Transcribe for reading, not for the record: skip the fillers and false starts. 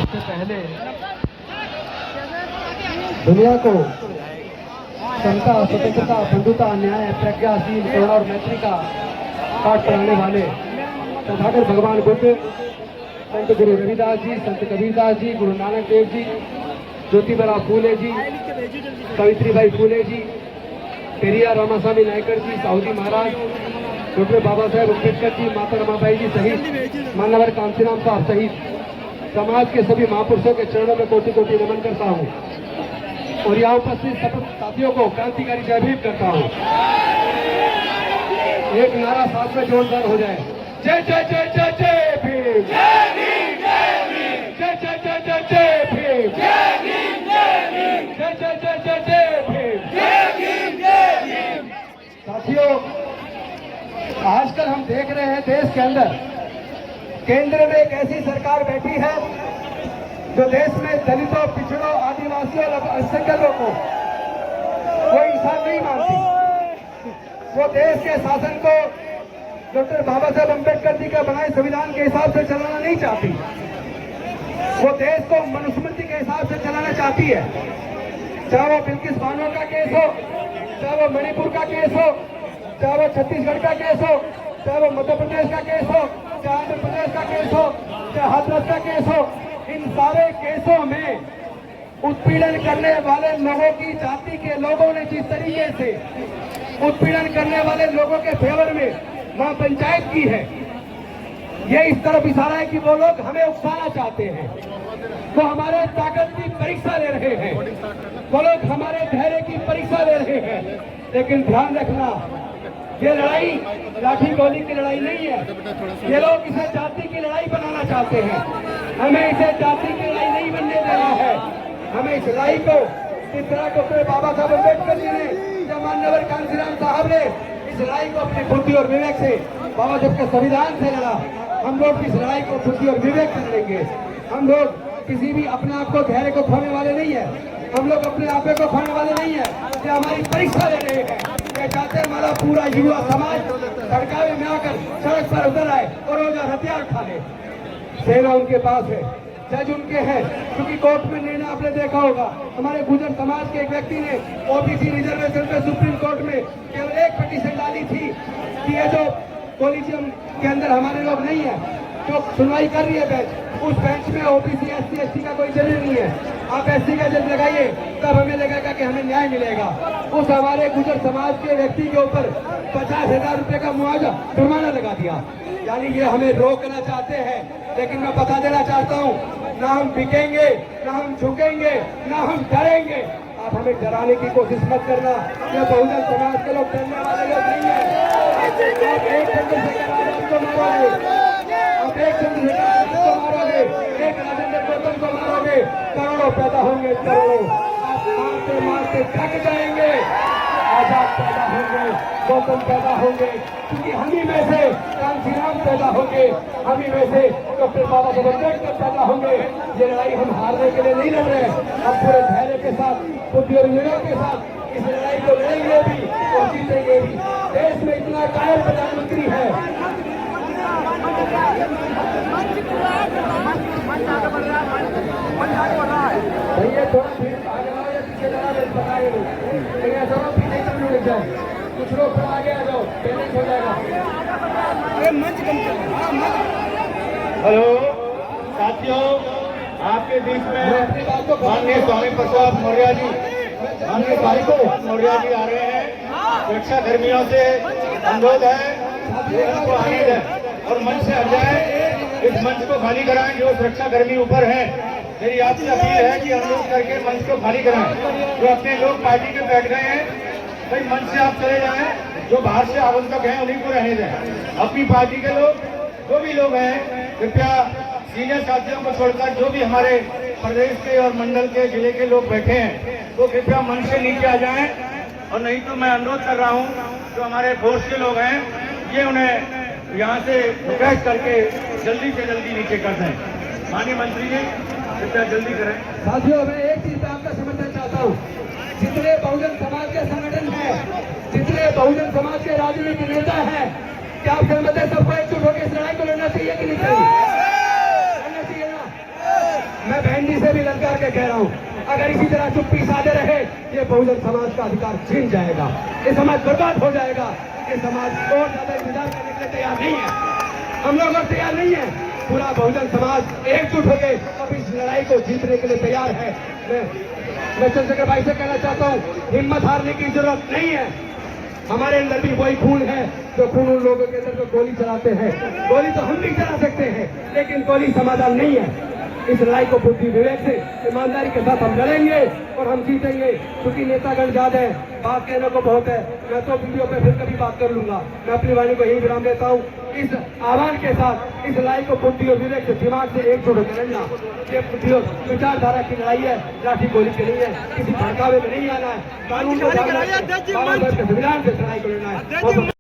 सबसे पहले दुनिया को समता, स्वतंत्रता, बंधुता, न्याय, प्रज्ञाशील, करुणा और मैत्री का पाठ पढ़ाने वाले तथागत भगवान बुद्ध, संत गुरु रविदास जी, संत कबीरदास जी, गुरु नानक देव जी, ज्योतिबा फूले जी, सावित्रीबाई फूले जी, पेरियार रामास्वामी नायकर जी, साहूजी महाराज, डॉक्टर बाबा साहेब अम्बेडकर जी, माता रमाबाई जी सहित मान्यवर कांशीराम साहब सहित समाज के सभी महापुरुषों के चरणों में कोटि कोटि नमन करता हूँ और यहाँ उपस्थित सब साथियों को क्रांतिकारी जय भीम करता हूँ। एक नारा साथ में जोरदार हो जाए, जय जय जय जय जय भीम, जय भीम, जय भीम, जय जय जय जय जय भीम, जय भीम, जय भीम, जय जय जय जय जय भीम, जय भीम, जय भीम। साथियों, आजकल हम देख रहे हैं देश के अंदर केंद्र में एक ऐसी सरकार बैठी है जो देश में दलितों, पिछड़ों, आदिवासियों और अल्पसंख्यकों को कोई इंसान नहीं मानती। वो देश के शासन को डॉक्टर बाबा साहेब अम्बेडकर जी के बनाए संविधान के हिसाब से चलाना नहीं चाहती। वो देश को मनुस्मृति के हिसाब से चलाना चाहती है। चाहे वो बिल्किस बानो का केस हो, चाहे वो मणिपुर का केस हो, चाहे वो छत्तीसगढ़ का केस हो, चाहे वो मध्य प्रदेश का केस हो, चाहे आंध्र प्रदेश का केस हो, चाहे हाथरस का केस हो, इन सारे केसों में उत्पीड़न करने वाले लोगों की जाति के लोगों ने जिस तरीके से उत्पीड़न करने वाले लोगों के फेवर में वहां पंचायत की है, ये इस तरफ इशारा है कि वो लोग हमें उकसाना चाहते हैं, वो हमारे ताकत की परीक्षा ले रहे हैं, वो लोग हमारे धैर्य की परीक्षा ले रहे हैं। लेकिन ध्यान रखना, ये लड़ाई लाठी गोली की लड़ाई नहीं है। ये लोग इसे जाति की लड़ाई बनाना चाहते हैं। हमें इसे जाति की लड़ाई नहीं बनने देना है। हमें इस लड़ाई को जिस तरह डॉक्टर बाबा साहब अम्बेडकर जी ने, जब मान्यवर कांशीराम साहब ने इस लड़ाई को अपनी बुद्धि और विवेक से, बाबा साहब के संविधान से लड़ा, हम लोग इस लड़ाई को बुद्धि और विवेक से लड़ेंगे। हम लोग किसी भी अपने आप को धैर्य को खोने वाले नहीं है। हम लोग अपने आप को खोने वाले नहीं है। ये हमारी परीक्षा ले रहे हैं। ये चाहते हैं हमारा पूरा युवा समाज सड़कावे में आकर सड़क पर उतर आए और रोजा हथियार उठा ले। सेना उनके पास है, जज उनके हैं, क्योंकि कोर्ट में निर्णय आपने देखा होगा, हमारे गुर्जर समाज के एक व्यक्ति ने ओबीसी रिजर्वेशन पे सुप्रीम कोर्ट में केवल एक पिटीशन डाली थी कि ये जो कोलिजियम के अंदर हमारे लोग नहीं है, जो सुनवाई कर रही है बेंच, उस बेंच में ओबीसी, एससी, एसटी का कोई जज नहीं है। आप एससी का जज लगाइए, तब हमें लगेगा कि हमें न्याय मिलेगा। उस हमारे गुर्जर समाज के व्यक्ति के ऊपर 50,000 रुपए का मुआवजा जुर्माना लगा दिया। यानी ये हमें रोकना चाहते हैं। लेकिन मैं बता देना चाहता हूँ, ना हम बिकेंगे, ना हम झुकेंगे, ना हम डरेंगे। आप हमें डराने की कोशिश मत करना। ये बहुजन समाज के लोग डरने वाले लोग नहीं है। आप एक चंद्रशेखर आजाद को मारोगे, आप एक चंद्रशेखर आजाद को मारोगे, एक राजेंद्र गौतम को मारोगे, करोड़ों पैदा होंगे, करोड़ों। आप मारते मारते थक जाएंगे। आजाद पैदा होंगे, गौतम पैदा होंगे, क्योंकि हम ही में से कांशीराम पैदा होंगे, हम ही में से डॉक्टर बाबा साहेब अम्बेडकर पैदा होंगे। ये लड़ाई हम हारने के लिए नहीं लड़ रहे हैं। हम पूरे धैर्य के साथ, बुद्धि और विवेक के साथ इस लड़ाई को लड़ेंगे भी और जीतेंगे भी। देश में इतना कायर प्रधानमंत्री है, भैया थोड़ा भीड़ आगे आओ या पीछे लगा बताए भैया, दोनों पीछे कम लग जाए, कुछ लोग थोड़ा आगे आ जाओ, बैलेंस हो जाएगा। हेलो साथियों, आपके बीच में माननीय स्वामी प्रसाद मौर्य जी, माननीय स्वामी प्रसाद मौर्य जी आ रहे हैं। सुरक्षा कर्मियों से अनुरोध है उनको आने दें और मंच से हट जाए। इस मंच को खाली कराएं। जो सुरक्षा कर्मी ऊपर है, मेरी आपसे अपील है कि अनुरोध करके मंच को खाली कराएं। जो अपने लोग पार्टी में बैठ गए हैं, भाई मंच से आप चले जाएं। जो बाहर से आगंतुक हैं उन्हीं को रहने दें। अपनी पार्टी के लोग, जो भी लोग हैं, कृपया सीनियर साथियों को छोड़कर जो भी हमारे प्रदेश के और मंडल के, जिले के लोग बैठे हैं, वो कृपया मंच से नीचे आ जाएं। और नहीं तो मैं अनुरोध कर रहा हूं, जो हमारे फोर्स के लोग हैं, ये उन्हें यहाँ से रिक्वेस्ट करके जल्दी से जल्दी नीचे कर दें। माननीय मंत्री जी, कृपया जल्दी करें। साथियों, मैं एक चीज आपका समझना चाहता हूँ, जितने बहुजन समाज के संगठन हैं, जितने बहुजन समाज के राजनीतिक नेता हैं, क्या आप सहमत हैं सबको एकजुट होकर इस लड़ाई को लड़ना चाहिए कि नहीं चाहिए? लड़ना चाहिए ना। मैं के कह रहा हूँ, अगर इसी तरह चुप्पी साधे रहे ये बहुजन समाज का अधिकार छीन जाएगा, ये समाज बर्बाद हो जाएगा। ये समाज और ज्यादा इंतजार करने के लिए तैयार नहीं है, हम लोग और तैयार नहीं है। पूरा बहुजन समाज एकजुट होकर अब इस लड़ाई को जीतने के लिए तैयार है। मैं चंद्रशेखर भाई से कहना चाहता हूँ, हिम्मत हारने की जरूरत नहीं है। हमारे अंदर भी वही खून है जो खून उन लोगों के अंदर जो गोली चलाते हैं। गोली तो हम भी चला सकते हैं, लेकिन गोली समाधान नहीं है। इस लड़ाई को बुद्धि विवेक से ईमानदारी के साथ हम लड़ेंगे और हम जीतेंगे। क्योंकि नेतागण ज्यादा है, बात कहने को बहुत है, मैं तो वीडियो पे फिर कभी बात कर लूंगा। मैं अपनी वाणी को यही विराम देता हूँ इस आह्वान के साथ। इस लड़ाई को बुद्धि और विवेक से दिमाग से एकजुट होकर लड़ना। ये विचारधारा की लड़ाई है, लाठी गोली की नहीं है, किसी भड़कावे में नहीं आना है। कानून को संविधान से लड़ाई को लड़ना है।